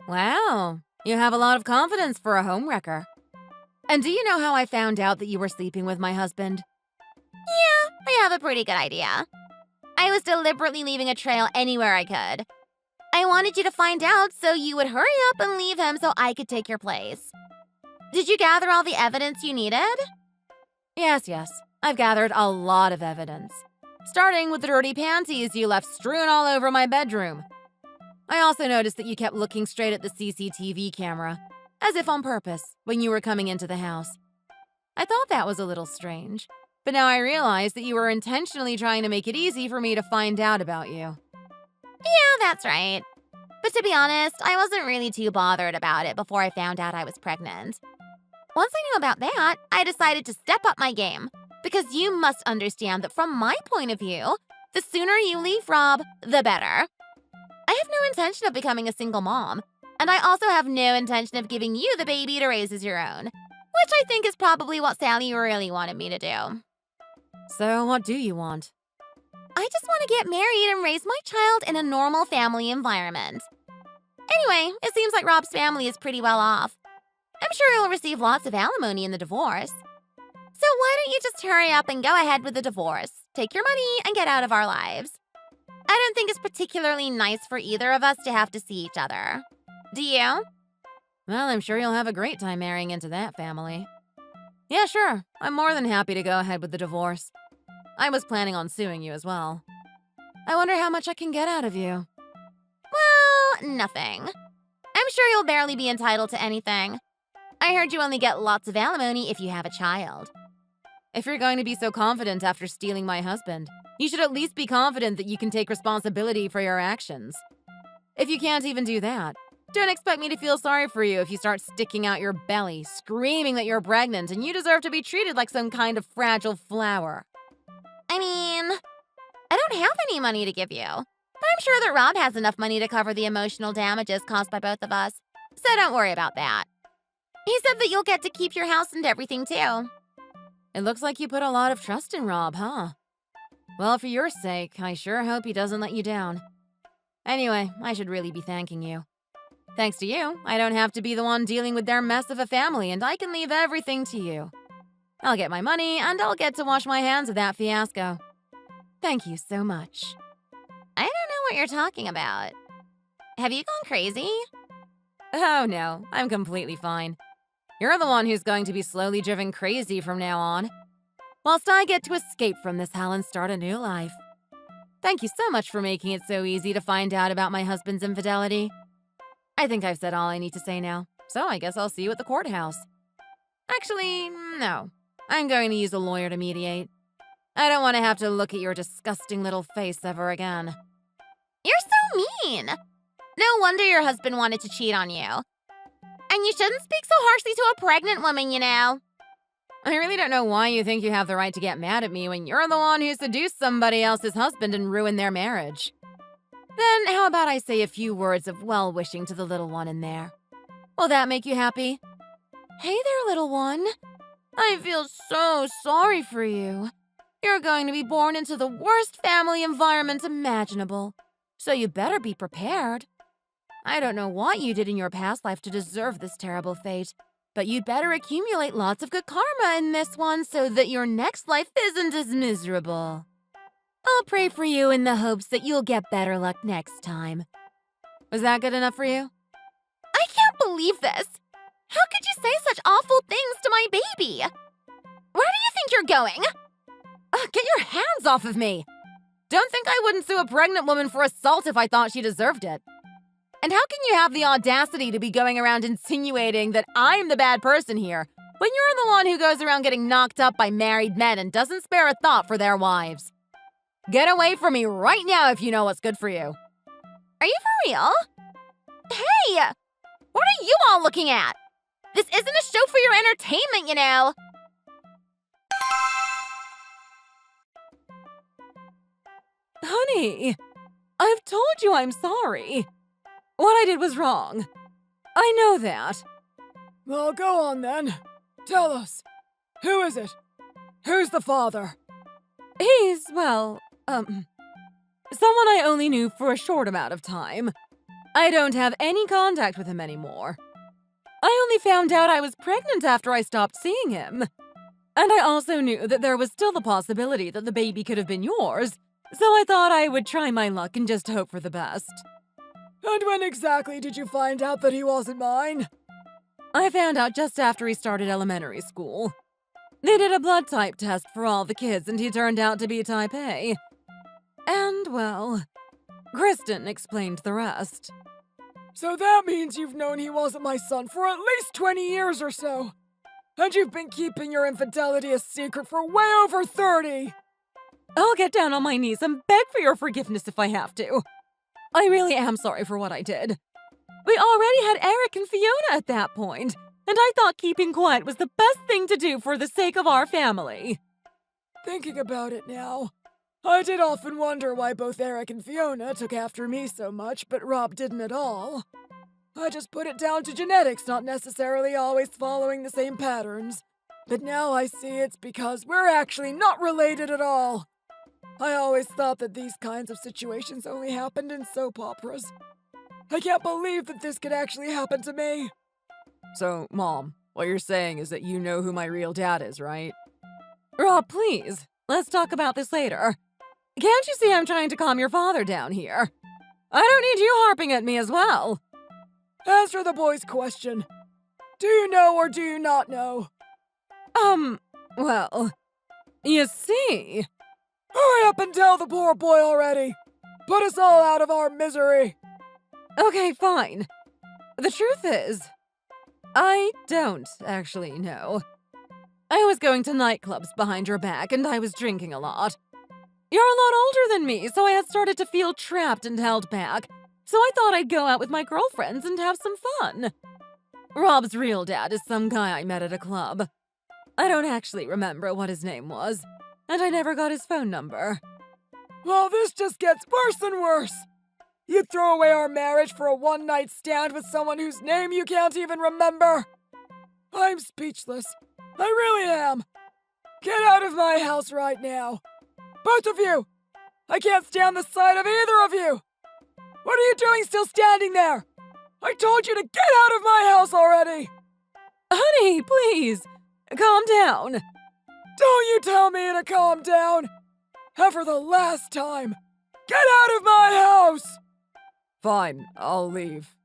Wow, you have a lot of confidence for a homewrecker. And do you know how I found out that you were sleeping with my husband? Yeah, I have a pretty good idea. I was deliberately leaving a trail anywhere I could. I wanted you to find out so you would hurry up and leave him so I could take your place. Did you gather all the evidence you needed? Yes. I've gathered a lot of evidence. Starting with the dirty panties you left strewn all over my bedroom. I also noticed that you kept looking straight at the CCTV camera, as if on purpose, when you were coming into the house. I thought that was a little strange, but now I realize that you were intentionally trying to make it easy for me to find out about you. Yeah, that's right. But to be honest, I wasn't really too bothered about it before I found out I was pregnant. Once I knew about that, I decided to step up my game. Because you must understand that from my point of view, the sooner you leave Rob, the better. I have no intention of becoming a single mom, and I also have no intention of giving you the baby to raise as your own, which I think is probably what Sally really wanted me to do. So, what do you want? I just want to get married and raise my child in a normal family environment. Anyway, it seems like Rob's family is pretty well off. I'm sure he'll receive lots of alimony in the divorce. So why don't you just hurry up and go ahead with the divorce, take your money, and get out of our lives? I don't think it's particularly nice for either of us to have to see each other. Do you? Well, I'm sure you'll have a great time marrying into that family. Yeah, sure. I'm more than happy to go ahead with the divorce. I was planning on suing you as well. I wonder how much I can get out of you. Well, nothing. I'm sure you'll barely be entitled to anything. I heard you only get lots of alimony if you have a child. If you're going to be so confident after stealing my husband, you should at least be confident that you can take responsibility for your actions. If you can't even do that, don't expect me to feel sorry for you if you start sticking out your belly, screaming that you're pregnant and you deserve to be treated like some kind of fragile flower. I mean, I don't have any money to give you, but I'm sure that Rob has enough money to cover the emotional damages caused by both of us, so don't worry about that. He said that you'll get to keep your house and everything too. It looks like you put a lot of trust in Rob, huh? Well, for your sake, I sure hope he doesn't let you down. Anyway, I should really be thanking you. Thanks to you, I don't have to be the one dealing with their mess of a family, and I can leave everything to you. I'll get my money, and I'll get to wash my hands of that fiasco. Thank you so much. I don't know what you're talking about. Have you gone crazy? Oh no, I'm completely fine. You're the one who's going to be slowly driven crazy from now on, whilst I get to escape from this hell and start a new life. Thank you so much for making it so easy to find out about my husband's infidelity. I think I've said all I need to say now, so I guess I'll see you at the courthouse. Actually, no. I'm going to use a lawyer to mediate. I don't want to have to look at your disgusting little face ever again. You're so mean! No wonder your husband wanted to cheat on you. And you shouldn't speak so harshly to a pregnant woman, you know. I really don't know why you think you have the right to get mad at me when you're the one who seduced somebody else's husband and ruined their marriage. Then how about I say a few words of well-wishing to the little one in there? Will that make you happy? Hey there, little one. I feel so sorry for you. You're going to be born into the worst family environment imaginable, so you better be prepared. I don't know what you did in your past life to deserve this terrible fate, but you'd better accumulate lots of good karma in this one so that your next life isn't as miserable. I'll pray for you in the hopes that you'll get better luck next time. Was that good enough for you? I can't believe this. How could you say such awful things to my baby? Where do you think you're going? Get your hands off of me! Don't think I wouldn't sue a pregnant woman for assault if I thought she deserved it. And how can you have the audacity to be going around insinuating that I'm the bad person here when you're the one who goes around getting knocked up by married men and doesn't spare a thought for their wives? Get away from me right now if you know what's good for you. Are you for real? Hey! What are you all looking at? This isn't a show for your entertainment, you know. Honey, I've told you I'm sorry. What I did was wrong. I know that. Well, go on then. Tell us. Who is it? Who's the father? He's, well, someone I only knew for a short amount of time. I don't have any contact with him anymore. I only found out I was pregnant after I stopped seeing him. And I also knew that there was still the possibility that the baby could have been yours, so I thought I would try my luck and just hope for the best. And when exactly did you find out that he wasn't mine? I found out just after he started elementary school. They did a blood type test for all the kids and he turned out to be type A. And, well, Kristen explained the rest. So that means you've known he wasn't my son for at least 20 years or so. And you've been keeping your infidelity a secret for way over 30. I'll get down on my knees and beg for your forgiveness if I have to. I really am sorry for what I did. We already had Eric and Fiona at that point, and I thought keeping quiet was the best thing to do for the sake of our family. Thinking about it now, I did often wonder why both Eric and Fiona took after me so much, but Rob didn't at all. I just put it down to genetics, not necessarily always following the same patterns. But now I see it's because we're actually not related at all. I always thought that these kinds of situations only happened in soap operas. I can't believe that this could actually happen to me. So, Mom, what you're saying is that you know who my real dad is, right? Rob, please, let's talk about this later. Can't you see I'm trying to calm your father down here? I don't need you harping at me as well. Answer the boy's question. Do you know or do you not know? Well, you see... Hurry up and tell the poor boy already! Put us all out of our misery! Okay, fine. The truth is, I don't actually know. I was going to nightclubs behind your back, and I was drinking a lot. You're a lot older than me, so I had started to feel trapped and held back, so I thought I'd go out with my girlfriends and have some fun. Rob's real dad is some guy I met at a club. I don't actually remember what his name was, and I never got his phone number. Well, this just gets worse and worse. You'd throw away our marriage for a one-night stand with someone whose name you can't even remember. I'm speechless. I really am. Get out of my house right now. Both of you! I can't stand the sight of either of you! What are you doing still standing there? I told you to get out of my house already! Honey, please, calm down. Don't you tell me to calm down! And for the last time, get out of my house! Fine, I'll leave.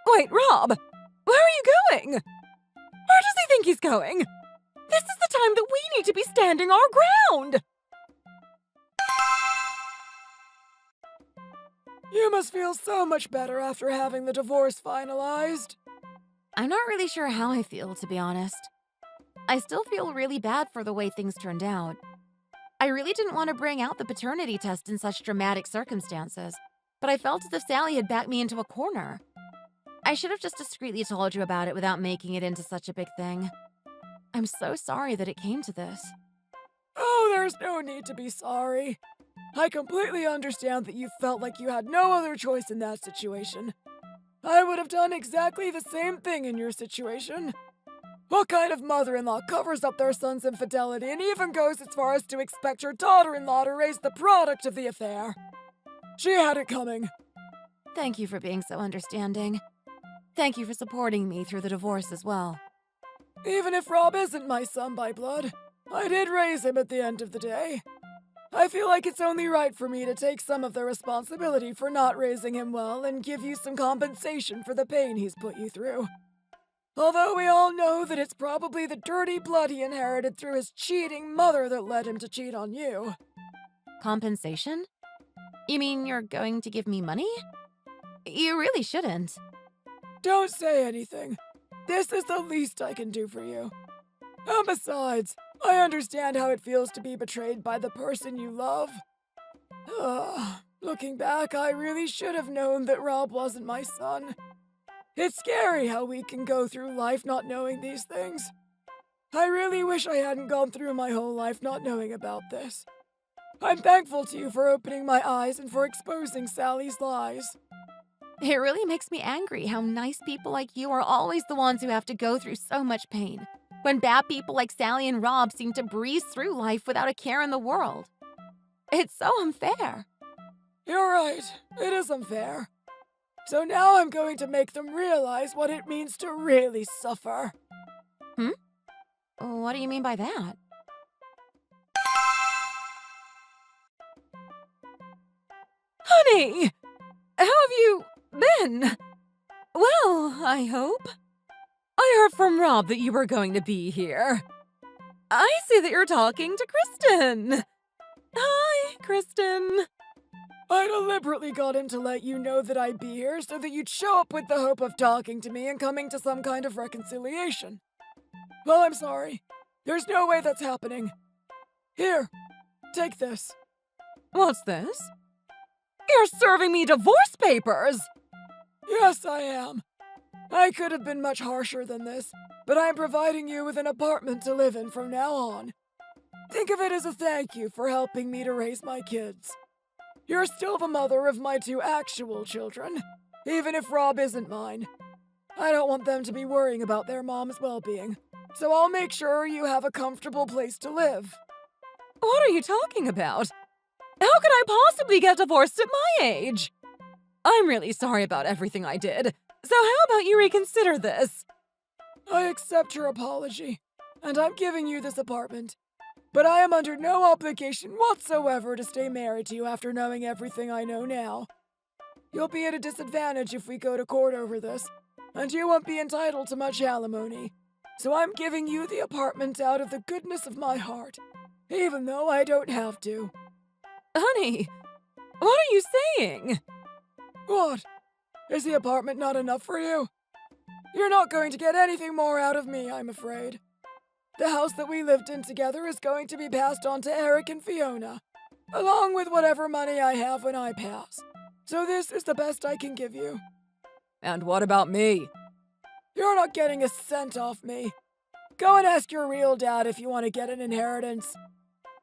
Wait, Rob, where are you going? Where does he think he's going? This is the time that we need to be standing our ground! You must feel so much better after having the divorce finalized. I'm not really sure how I feel, to be honest. I still feel really bad for the way things turned out. I really didn't want to bring out the paternity test in such dramatic circumstances, but I felt as if Sally had backed me into a corner. I should have just discreetly told you about it without making it into such a big thing. I'm so sorry that it came to this. Oh, there's no need to be sorry. I completely understand that you felt like you had no other choice in that situation. I would have done exactly the same thing in your situation. What kind of mother-in-law covers up their son's infidelity and even goes as far as to expect her daughter-in-law to raise the product of the affair? She had it coming. Thank you for being so understanding. Thank you for supporting me through the divorce as well. Even if Rob isn't my son by blood, I did raise him at the end of the day. I feel like it's only right for me to take some of the responsibility for not raising him well and give you some compensation for the pain he's put you through. Although we all know that it's probably the dirty blood he inherited through his cheating mother that led him to cheat on you. Compensation? You mean you're going to give me money? You really shouldn't. Don't say anything. This is the least I can do for you. And besides, I understand how it feels to be betrayed by the person you love. Looking back, I really should have known that Rob wasn't my son. It's scary how we can go through life not knowing these things. I really wish I hadn't gone through my whole life not knowing about this. I'm thankful to you for opening my eyes and for exposing Sally's lies. It really makes me angry how nice people like you are always the ones who have to go through so much pain, when bad people like Sally and Rob seem to breeze through life without a care in the world. It's so unfair. You're right, it is unfair. So now I'm going to make them realize what it means to really suffer. What do you mean by that? Honey! How have you been? Well, I hope. I heard from Rob that you were going to be here. I see that you're talking to Kristen. Hi, Kristen. I deliberately got him to let you know that I'd be here so that you'd show up with the hope of talking to me and coming to some kind of reconciliation. Well, I'm sorry. There's no way that's happening. Here, take this. What's this? You're serving me divorce papers! Yes, I am. I could have been much harsher than this, but I'm providing you with an apartment to live in from now on. Think of it as a thank you for helping me to raise my kids. You're still the mother of my 2 actual children, even if Rob isn't mine. I don't want them to be worrying about their mom's well-being, so I'll make sure you have a comfortable place to live. What are you talking about? How could I possibly get divorced at my age? I'm really sorry about everything I did, so how about you reconsider this? I accept your apology, and I'm giving you this apartment. But I am under no obligation whatsoever to stay married to you after knowing everything I know now. You'll be at a disadvantage if we go to court over this, and you won't be entitled to much alimony. So I'm giving you the apartment out of the goodness of my heart, even though I don't have to. Honey, what are you saying? What? Is the apartment not enough for you? You're not going to get anything more out of me, I'm afraid. The house that we lived in together is going to be passed on to Eric and Fiona, along with whatever money I have when I pass. So this is the best I can give you. And what about me? You're not getting a cent off me. Go and ask your real dad if you want to get an inheritance.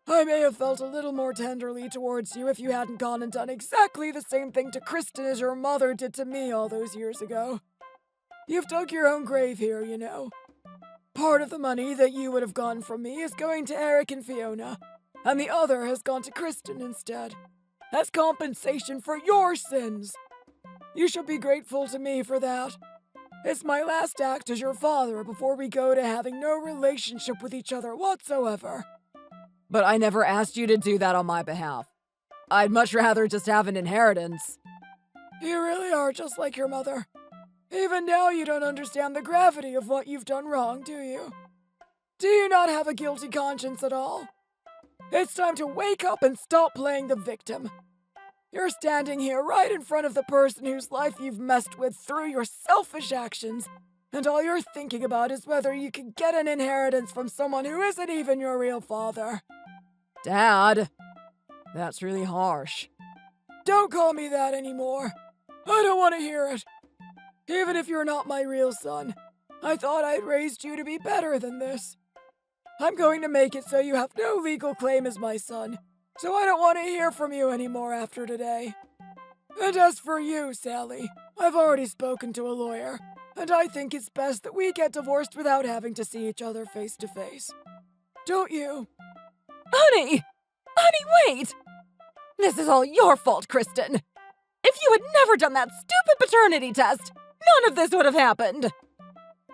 I may have felt a little more tenderly towards you if you hadn't gone and done exactly the same thing to Kristen as your mother did to me all those years ago. You've dug your own grave here, you know. Part of the money that you would have gotten from me is going to Eric and Fiona, and the other has gone to Kristen instead, as compensation for your sins. You should be grateful to me for that. It's my last act as your father before we go to having no relationship with each other whatsoever. But I never asked you to do that on my behalf. I'd much rather just have an inheritance. You really are just like your mother. Even now you don't understand the gravity of what you've done wrong, do you? Do you not have a guilty conscience at all? It's time to wake up and stop playing the victim. You're standing here right in front of the person whose life you've messed with through your selfish actions, and all you're thinking about is whether you can get an inheritance from someone who isn't even your real father. Dad, that's really harsh. Don't call me that anymore. I don't want to hear it. Even if you're not my real son, I thought I'd raised you to be better than this. I'm going to make it so you have no legal claim as my son, so I don't want to hear from you anymore after today. And as for you, Sally, I've already spoken to a lawyer, and I think it's best that we get divorced without having to see each other face to face. Don't you? Honey! Honey, wait! This is all your fault, Kristen. If you had never done that stupid paternity test, none of this would have happened.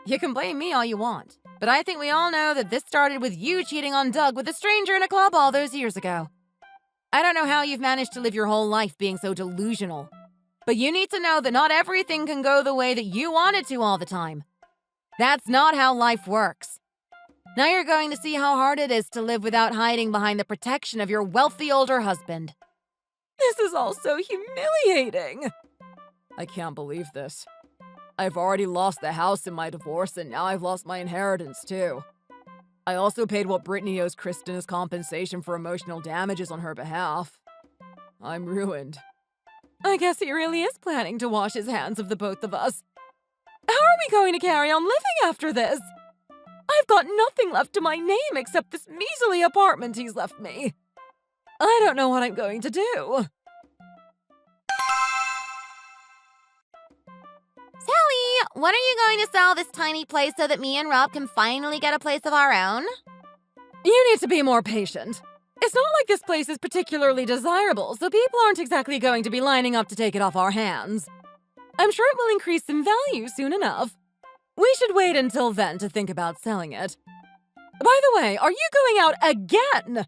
You can blame me all you want, but I think we all know that this started with you cheating on Doug with a stranger in a club all those years ago. I don't know how you've managed to live your whole life being so delusional, but you need to know that not everything can go the way that you want it to all the time. That's not how life works. Now you're going to see how hard it is to live without hiding behind the protection of your wealthy older husband. This is all so humiliating. I can't believe this. I've already lost the house in my divorce, and now I've lost my inheritance, too. I also paid what Brittany owes Kristen as compensation for emotional damages on her behalf. I'm ruined. I guess he really is planning to wash his hands of the both of us. How are we going to carry on living after this? I've got nothing left to my name except this measly apartment he's left me. I don't know what I'm going to do. Sally, when are you going to sell this tiny place so that me and Rob can finally get a place of our own? You need to be more patient. It's not like this place is particularly desirable, so people aren't exactly going to be lining up to take it off our hands. I'm sure it will increase in value soon enough. We should wait until then to think about selling it. By the way, are you going out again?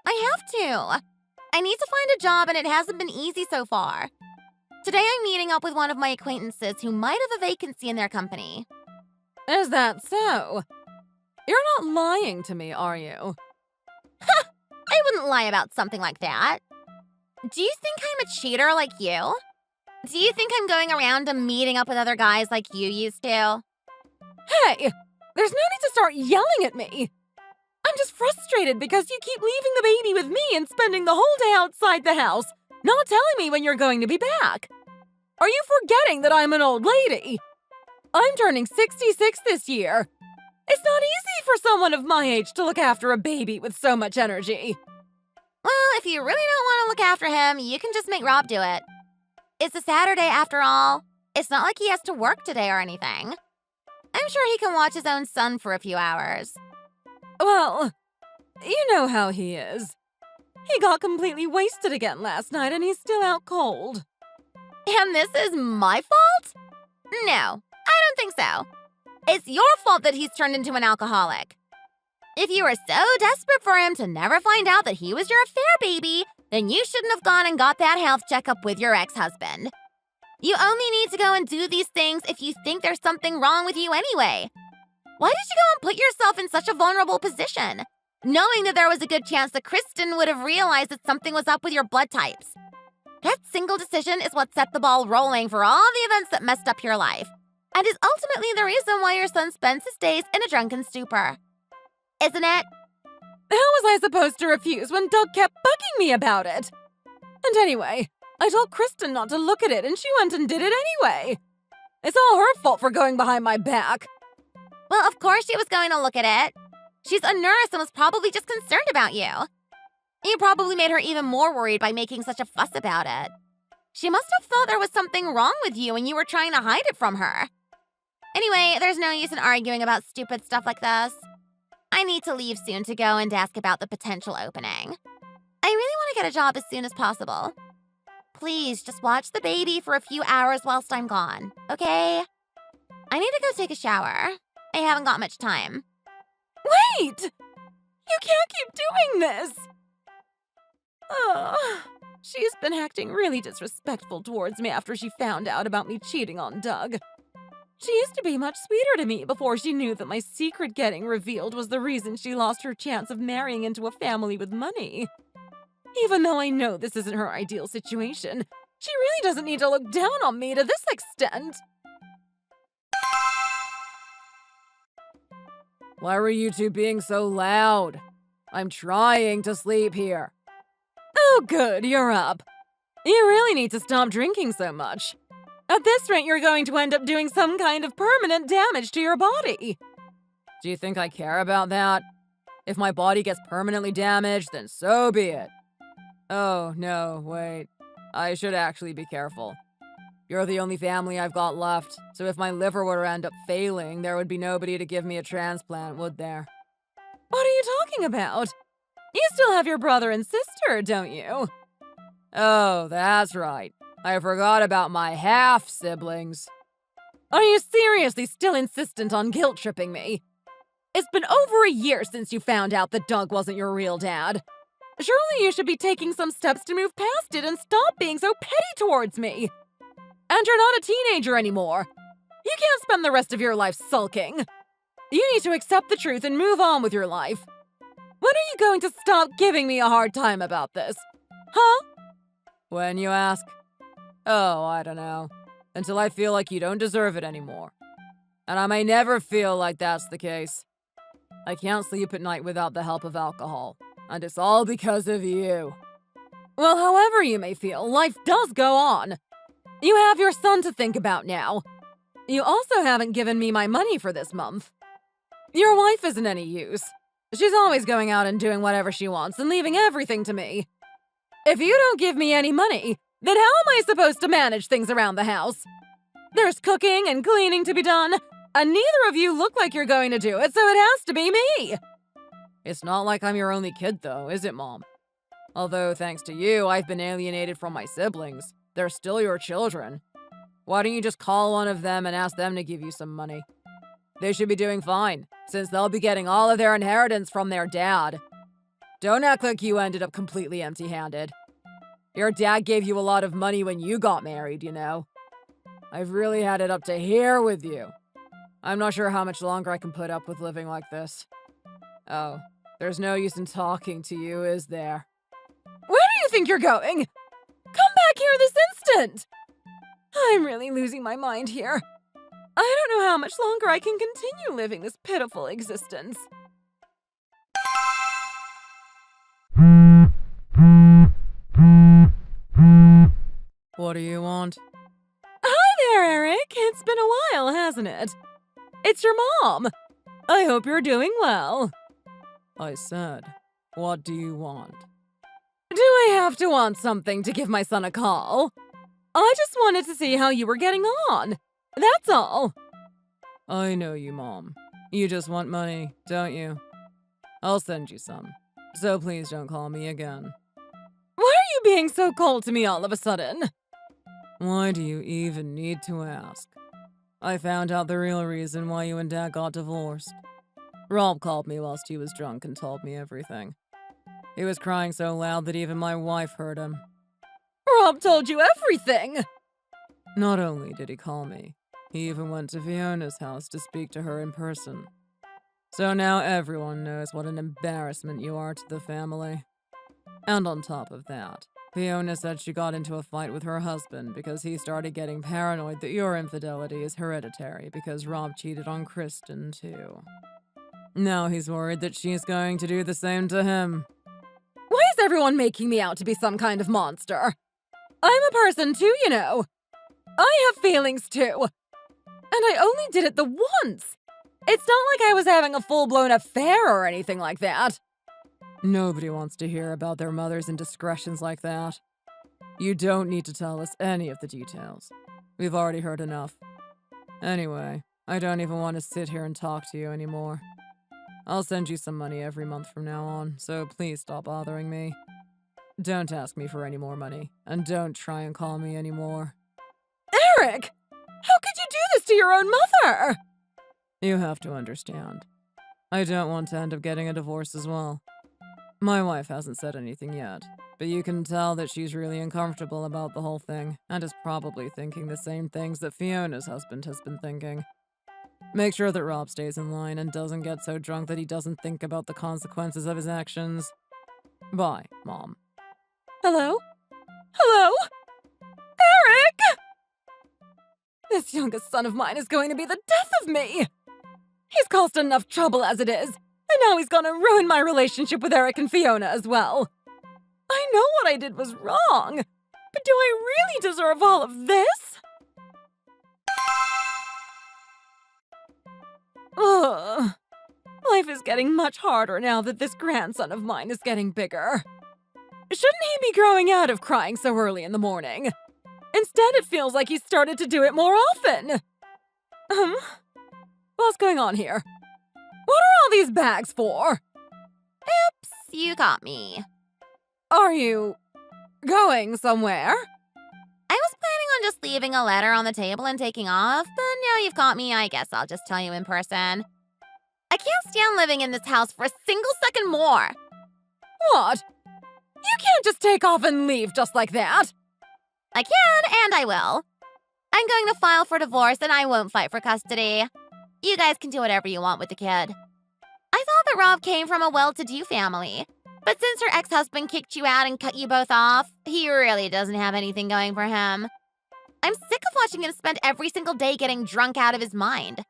I have to. I need to find a job and it hasn't been easy so far. Today I'm meeting up with one of my acquaintances who might have a vacancy in their company. Is that so? You're not lying to me, are you? I wouldn't lie about something like that. Do you think I'm a cheater like you? Do you think I'm going around and meeting up with other guys like you used to? Hey, there's no need to start yelling at me. I'm just frustrated because you keep leaving the baby with me and spending the whole day outside the house, not telling me when you're going to be back. Are you forgetting that I'm an old lady? I'm turning 66 this year. It's not easy for someone of my age to look after a baby with so much energy. Well, if you really don't want to look after him, you can just make Rob do it. It's a Saturday after all. It's not like he has to work today or anything. I'm sure he can watch his own son for a few hours. Well, you know how he is. He got completely wasted again last night and he's still out cold. And this is my fault? No, I don't think so. It's your fault that he's turned into an alcoholic. If you were so desperate for him to never find out that he was your affair baby, then you shouldn't have gone and got that health checkup with your ex-husband. You only need to go and do these things if you think there's something wrong with you anyway. Why did you go and put yourself in such a vulnerable position, knowing that there was a good chance that Kristen would have realized that something was up with your blood types? That single decision is what set the ball rolling for all the events that messed up your life, and is ultimately the reason why your son spends his days in a drunken stupor. Isn't it? How was I supposed to refuse when Doug kept bugging me about it? And anyway, I told Kristen not to look at it and she went and did it anyway. It's all her fault for going behind my back. Well, of course she was going to look at it. She's a nurse and was probably just concerned about you. You probably made her even more worried by making such a fuss about it. She must have thought there was something wrong with you and you were trying to hide it from her. Anyway, there's no use in arguing about stupid stuff like this. I need to leave soon to go and ask about the potential opening. I really want to get a job as soon as possible. Please, just watch the baby for a few hours whilst I'm gone, okay? I need to go take a shower. I haven't got much time. Wait! You can't keep doing this! She's been acting really disrespectful towards me after she found out about me cheating on Doug. She used to be much sweeter to me before she knew that my secret getting revealed was the reason she lost her chance of marrying into a family with money. Even though I know this isn't her ideal situation, she really doesn't need to look down on me to this extent. Why were you two being so loud? I'm trying to sleep here. Oh, good, you're up. You really need to stop drinking so much. At this rate, you're going to end up doing some kind of permanent damage to your body. Do you think I care about that? If my body gets permanently damaged, then so be it. Oh, no, wait. I should actually be careful. You're the only family I've got left, so if my liver were to end up failing, there would be nobody to give me a transplant, would there? What are you talking about? You still have your brother and sister, don't you? Oh, that's right. I forgot about my half-siblings. Are you seriously still insistent on guilt-tripping me? It's been over a year since you found out that Doug wasn't your real dad. Surely you should be taking some steps to move past it and stop being so petty towards me. And you're not a teenager anymore. You can't spend the rest of your life sulking. You need to accept the truth and move on with your life. When are you going to stop giving me a hard time about this? Huh? When, you ask? Oh, I don't know. Until I feel like you don't deserve it anymore. And I may never feel like that's the case. I can't sleep at night without the help of alcohol. And it's all because of you. Well, however you may feel, life does go on. You have your son to think about now. You also haven't given me my money for this month. Your wife isn't any use. She's always going out and doing whatever she wants and leaving everything to me. If you don't give me any money, then how am I supposed to manage things around the house? There's cooking and cleaning to be done, and neither of you look like you're going to do it, so it has to be me. It's not like I'm your only kid, though, is it, Mom? Although, thanks to you, I've been alienated from my siblings. They're still your children. Why don't you just call one of them and ask them to give you some money? They should be doing fine, since they'll be getting all of their inheritance from their dad. Don't act like you ended up completely empty-handed. Your dad gave you a lot of money when you got married, you know. I've really had it up to here with you. I'm not sure how much longer I can put up with living like this. Oh, there's no use in talking to you, is there? Where do you think you're going? Come back here this instant! I'm really losing my mind here. I don't know how much longer I can continue living this pitiful existence. What do you want? Hi there, Eric. It's been a while, hasn't it? It's your mom. I hope you're doing well. I said, what do you want? Do I have to want something to give my son a call? I just wanted to see how you were getting on. That's all. I know you, Mom. You just want money, don't you? I'll send you some. So please don't call me again. Why are you being so cold to me all of a sudden? Why do you even need to ask? I found out the real reason why you and Dad got divorced. Rob called me whilst he was drunk and told me everything. He was crying so loud that even my wife heard him. Rob told you everything! Not only did he call me, he even went to Fiona's house to speak to her in person. So now everyone knows what an embarrassment you are to the family. And on top of that, Fiona said she got into a fight with her husband because he started getting paranoid that your infidelity is hereditary because Rob cheated on Kristen too. Now he's worried that she's going to do the same to him. Why is everyone making me out to be some kind of monster? I'm a person too, you know. I have feelings too. And I only did it the once. It's not like I was having a full-blown affair or anything like that. Nobody wants to hear about their mother's indiscretions like that. You don't need to tell us any of the details. We've already heard enough. Anyway, I don't even want to sit here and talk to you anymore. I'll send you some money every month from now on, so please stop bothering me. Don't ask me for any more money, and don't try and call me anymore. Eric! How could you do this to your own mother? You have to understand. I don't want to end up getting a divorce as well. My wife hasn't said anything yet, but you can tell that she's really uncomfortable about the whole thing, and is probably thinking the same things that Fiona's husband has been thinking. Make sure that Rob stays in line and doesn't get so drunk that he doesn't think about the consequences of his actions. Bye, Mom. Hello? Hello? Eric! This youngest son of mine is going to be the death of me! He's caused enough trouble as it is, and now he's gonna ruin my relationship with Eric and Fiona as well. I know what I did was wrong, but do I really deserve all of this? Ugh. Life is getting much harder now that this grandson of mine is getting bigger. Shouldn't he be growing out of crying so early in the morning? Instead, it feels like he's started to do it more often. What's going on here? What are all these bags for? Oops, you got me. Are you going somewhere? I was planning on just leaving a letter on the table and taking off, but now you've caught me, I guess I'll just tell you in person. I can't stand living in this house for a single second more. What? You can't just take off and leave just like that. I can, and I will. I'm going to file for divorce, and I won't fight for custody. You guys can do whatever you want with the kid. I thought that Rob came from a well-to-do family, but since her ex-husband kicked you out and cut you both off, he really doesn't have anything going for him. I'm sick of watching him spend every single day getting drunk out of his mind.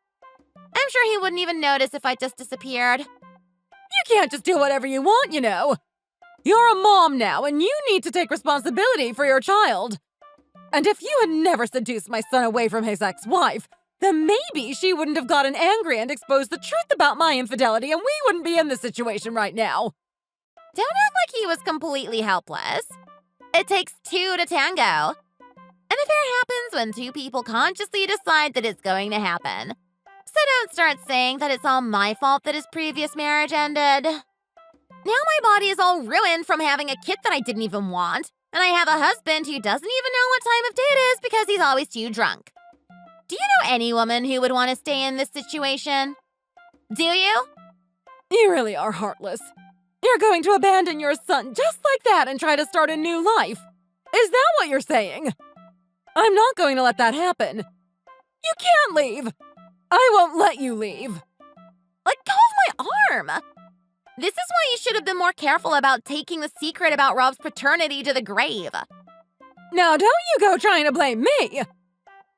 I'm sure he wouldn't even notice if I just disappeared. You can't just do whatever you want, you know. You're a mom now, and you need to take responsibility for your child. And if you had never seduced my son away from his ex-wife, then maybe she wouldn't have gotten angry and exposed the truth about my infidelity, and we wouldn't be in this situation right now. Don't act like he was completely helpless. It takes two to tango. An affair happens when two people consciously decide that it's going to happen. So don't start saying that it's all my fault that his previous marriage ended. Now my body is all ruined from having a kid that I didn't even want, and I have a husband who doesn't even know what time of day it is because he's always too drunk. Do you know any woman who would want to stay in this situation? Do you? You really are heartless. You're going to abandon your son just like that and try to start a new life. Is that what you're saying? I'm not going to let that happen. You can't leave. I won't let you leave. Let go of my arm. This is why you should have been more careful about taking the secret about Rob's paternity to the grave. Now don't you go trying to blame me.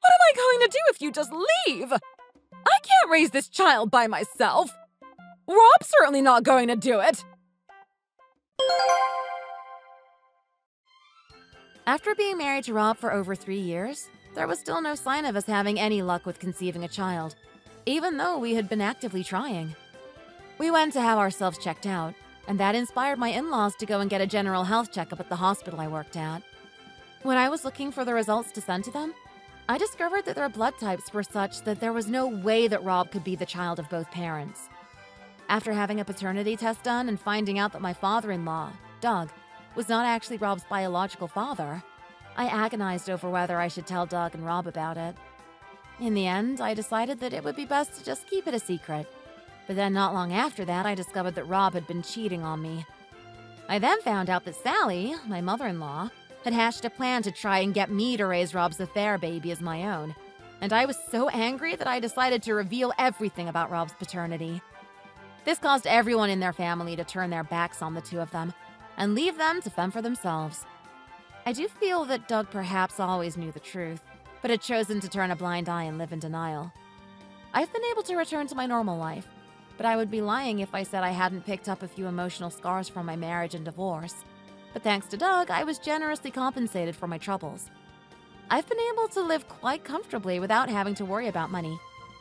What am I going to do if you just leave? I can't raise this child by myself. Rob's certainly not going to do it. After being married to Rob for over 3 years, there was still no sign of us having any luck with conceiving a child, even though we had been actively trying. We went to have ourselves checked out, and that inspired my in-laws to go and get a general health checkup at the hospital I worked at. When I was looking for the results to send to them, I discovered that their blood types were such that there was no way that Rob could be the child of both parents. After having a paternity test done and finding out that my father-in-law, Doug, was not actually Rob's biological father, I agonized over whether I should tell Doug and Rob about it. In the end, I decided that it would be best to just keep it a secret. But then not long after that, I discovered that Rob had been cheating on me. I then found out that Sally, my mother-in-law, had hatched a plan to try and get me to raise Rob's affair baby as my own, and I was so angry that I decided to reveal everything about Rob's paternity. This caused everyone in their family to turn their backs on the two of them and leave them to fend for themselves. I do feel that Doug perhaps always knew the truth, but had chosen to turn a blind eye and live in denial. I've been able to return to my normal life, but I would be lying if I said I hadn't picked up a few emotional scars from my marriage and divorce. But thanks to Doug, I was generously compensated for my troubles. I've been able to live quite comfortably without having to worry about money,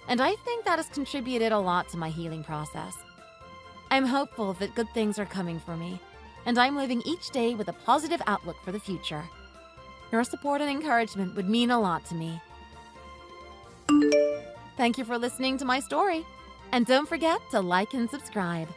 and I think that has contributed a lot to my healing process. I'm hopeful that good things are coming for me, and I'm living each day with a positive outlook for the future. Your support and encouragement would mean a lot to me. Thank you for listening to my story, and don't forget to like and subscribe.